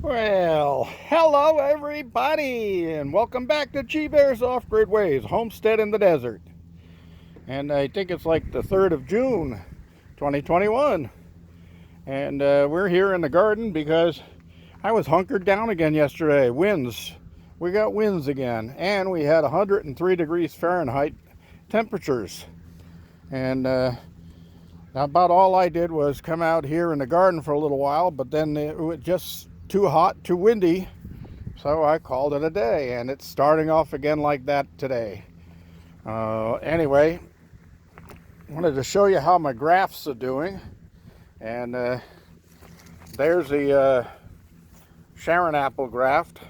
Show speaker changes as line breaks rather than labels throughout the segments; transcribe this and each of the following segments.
Well, hello everybody, and welcome back to G Bear's Off-Grid Ways, Homestead in the Desert. And I think it's like the 3rd of June, 2021. And we're here in the garden because I was hunkered down again yesterday. Winds. We got winds again. And we had 103 degrees Fahrenheit temperatures. And about all I did was come out here in the garden for a little while, but then it was just too hot, too windy, so I called it a day, and it's starting off again like that today. Anyway, I wanted to show you how my grafts are doing, and there's the Sharon apple graft,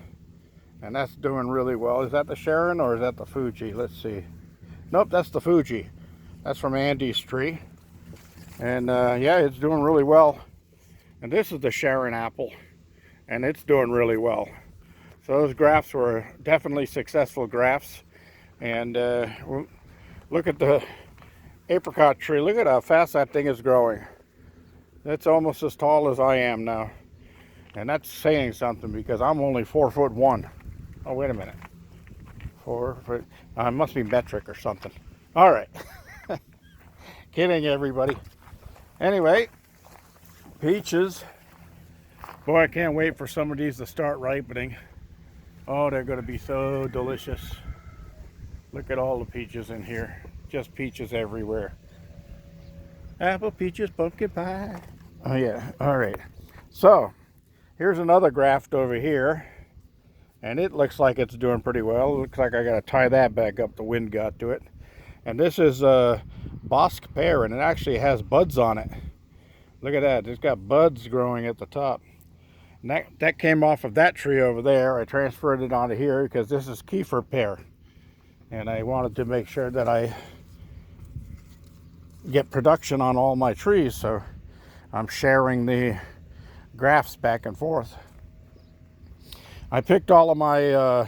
and that's doing really well. Is that the Sharon or is that the Fuji? Let's see. Nope, that's the Fuji. That's from Andy's tree, and yeah, it's doing really well. And this is the Sharon apple, and it's doing really well. So those grafts were definitely successful grafts. And look at the apricot tree. Look at how fast that thing is growing. It's almost as tall as I am now. And that's saying something because I'm only 4'1". Oh, wait a minute. 4 foot. It must be metric or something. All right. Kidding, everybody. Anyway, peaches. Boy, I can't wait for some of these to start ripening. Oh, they're going to be so delicious. Look at all the peaches in here. Just peaches everywhere. Apple, peaches, pumpkin pie. Oh, yeah. All right. So, here's another graft over here. And it looks like it's doing pretty well. It looks like I got to tie that back up. The wind got to it. And this is Bosque pear, and it actually has buds on it. Look at that. It's got buds growing at the top. And that came off of that tree over there. I transferred it onto here because this is Kiefer pear. And I wanted to make sure that I get production on all my trees. So I'm sharing the grafts back and forth. I picked all of my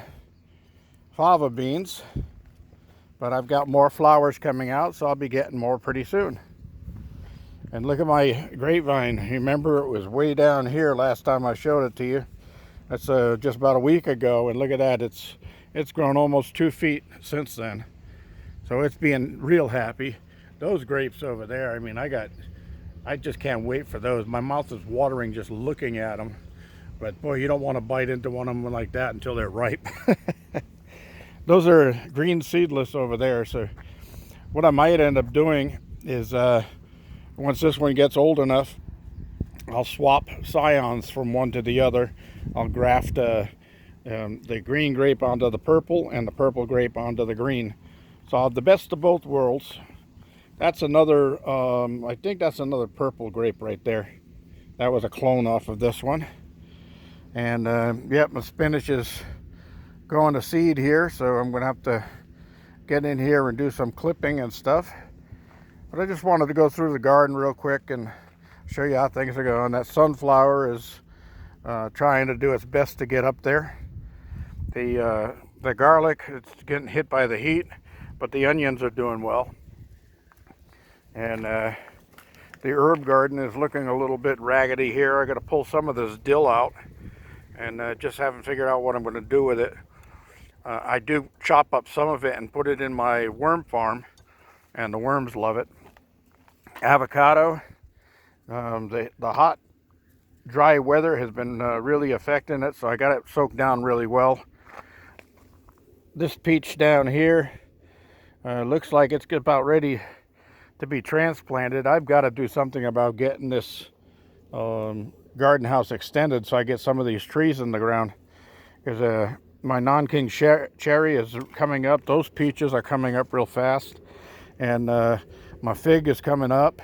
fava beans, but I've got more flowers coming out, so I'll be getting more pretty soon. And look at my grapevine. You remember it was way down here last time I showed it to you. That's just about a week ago, and look at that. It's grown almost 2 feet since then. So it's being real happy. Those grapes over there, I mean, I just can't wait for those. My mouth is watering just looking at them. But boy, you don't want to bite into one of them like that until they're ripe. Those are green seedless over there. So what I might end up doing is once this one gets old enough, I'll swap scions from one to the other. I'll graft the green grape onto the purple and the purple grape onto the green. So I'll have the best of both worlds. That's another, I think that's another purple grape right there. That was a clone off of this one. And yep, my spinach is going to seed here, so I'm going to have to get in here and do some clipping and stuff. But I just wanted to go through the garden real quick and show you how things are going. That sunflower is trying to do its best to get up there. The garlic, it's getting hit by the heat, but the onions are doing well. And the herb garden is looking a little bit raggedy here. I got to pull some of this dill out, and just haven't figured out what I'm going to do with it. I do chop up some of it and put it in my worm farm, and the worms love it. Avocado, the hot, dry weather has been really affecting it, so I got it soaked down really well. This peach down here looks like it's about ready to be transplanted. I've got to do something about getting this garden house extended so I get some of these trees in the ground, because my non-king cherry is coming up. Those peaches are coming up real fast, and my fig is coming up,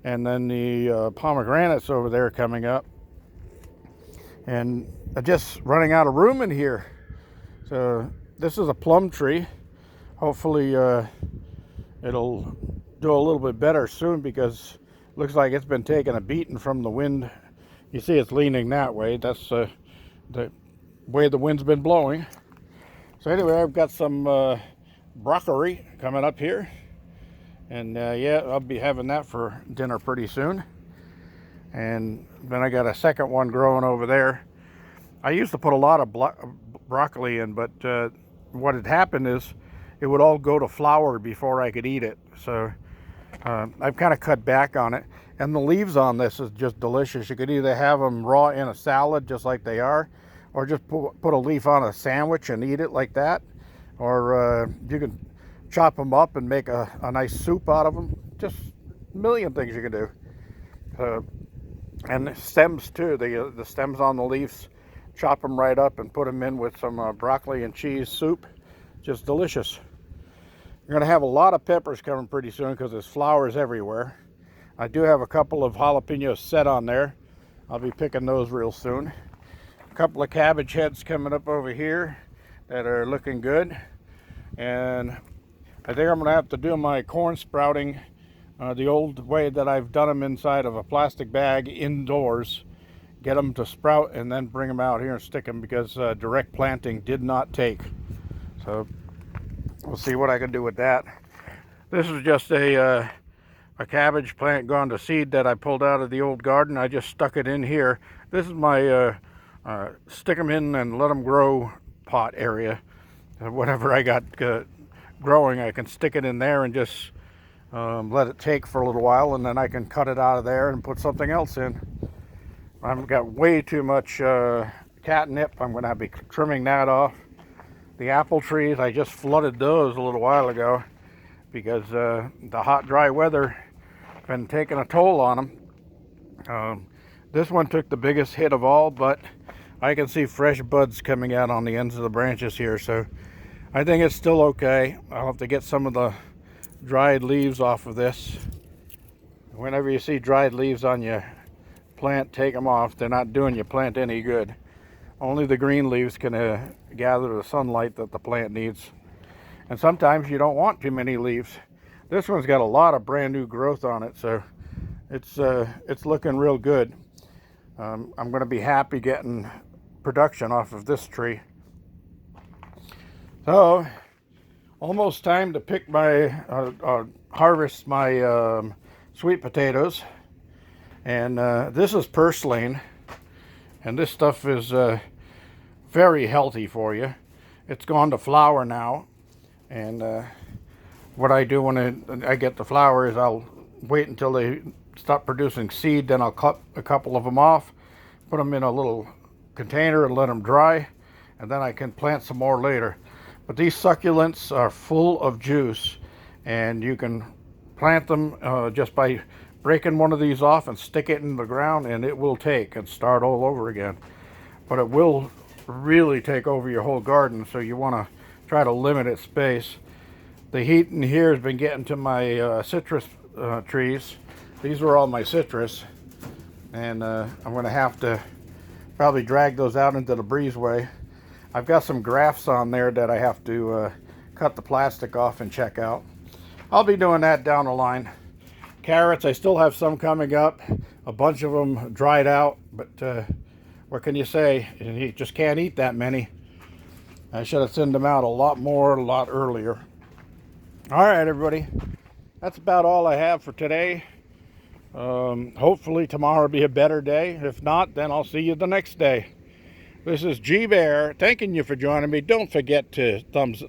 and then the pomegranates over there coming up, and I'm just running out of room in here. So this is a plum tree. Hopefully it'll do a little bit better soon, because it looks like it's been taking a beating from the wind. You see it's leaning that way. That's the way the wind's been blowing. So anyway, I've got some broccoli coming up here, and yeah, I'll be having that for dinner pretty soon. And then I got a second one growing over there. I used to put a lot of broccoli in, but what had happened is it would all go to flower before I could eat it. So I've kind of cut back on it. And the leaves on this is just delicious. You could either have them raw in a salad just like they are, or just put a leaf on a sandwich and eat it like that. Or you can chop them up and make a nice soup out of them. Just a million things you can do. And stems too, the stems on the leaves, chop them right up and put them in with some broccoli and cheese soup. Just delicious. You're going to have a lot of peppers coming pretty soon because there's flowers everywhere. I do have a couple of jalapenos set on there. I'll be picking those real soon. A couple of cabbage heads coming up over here that are looking good. And I think I'm going to have to do my corn sprouting the old way that I've done them inside of a plastic bag indoors. Get them to sprout and then bring them out here and stick them because direct planting did not take. So we'll see what I can do with that. This is just a cabbage plant gone to seed that I pulled out of the old garden. I just stuck it in here. This is my stick them in and let them grow pot area. Whatever I got growing, I can stick it in there and just let it take for a little while, and then I can cut it out of there and put something else in. I've got way too much catnip. I'm going to be trimming that off. The apple trees, I just flooded those a little while ago because the hot, dry weather been taking a toll on them. This one took the biggest hit of all, but I can see fresh buds coming out on the ends of the branches here, so I think it's still okay. I'll have to get some of the dried leaves off of this. Whenever you see dried leaves on your plant, take them off. They're not doing your plant any good. Only the green leaves can gather the sunlight that the plant needs. And sometimes you don't want too many leaves. This one's got a lot of brand new growth on it, so it's looking real good. I'm going to be happy getting production off of this tree. So, almost time to pick my, harvest my sweet potatoes. And this is purslane, and this stuff is very healthy for you. It's gone to flower now, and what I do when I get the flower is I'll wait until they stop producing seed, then I'll cut a couple of them off, put them in a little container and let them dry, and then I can plant some more later. But these succulents are full of juice, and you can plant them just by breaking one of these off and stick it in the ground, and it will take and start all over again. But it will really take over your whole garden, so you want to try to limit its space. The heat in here has been getting to my citrus trees. These were all my citrus, and I'm going to have to probably drag those out into the breezeway. I've got some grafts on there that I have to cut the plastic off and check out. I'll be doing that down the line. Carrots, I still have some coming up. A bunch of them dried out, but what can you say? You just can't eat that many. I should have sent them out a lot more, a lot earlier. All right, everybody. That's about all I have for today. Hopefully tomorrow will be a better day. If not, then I'll see you the next day. This is G Bear thanking you for joining me. Don't forget to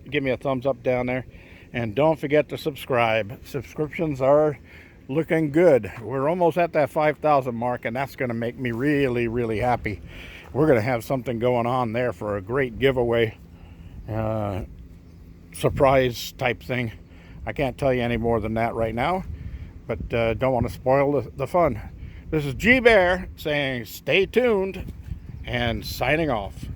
give me a thumbs up down there. And don't forget to subscribe. Subscriptions are looking good. We're almost at that 5,000 mark, and that's going to make me really, really happy. We're going to have something going on there for a great giveaway. Surprise type thing. I can't tell you any more than that right now, but don't want to spoil the fun. This is G Bear saying stay tuned and signing off.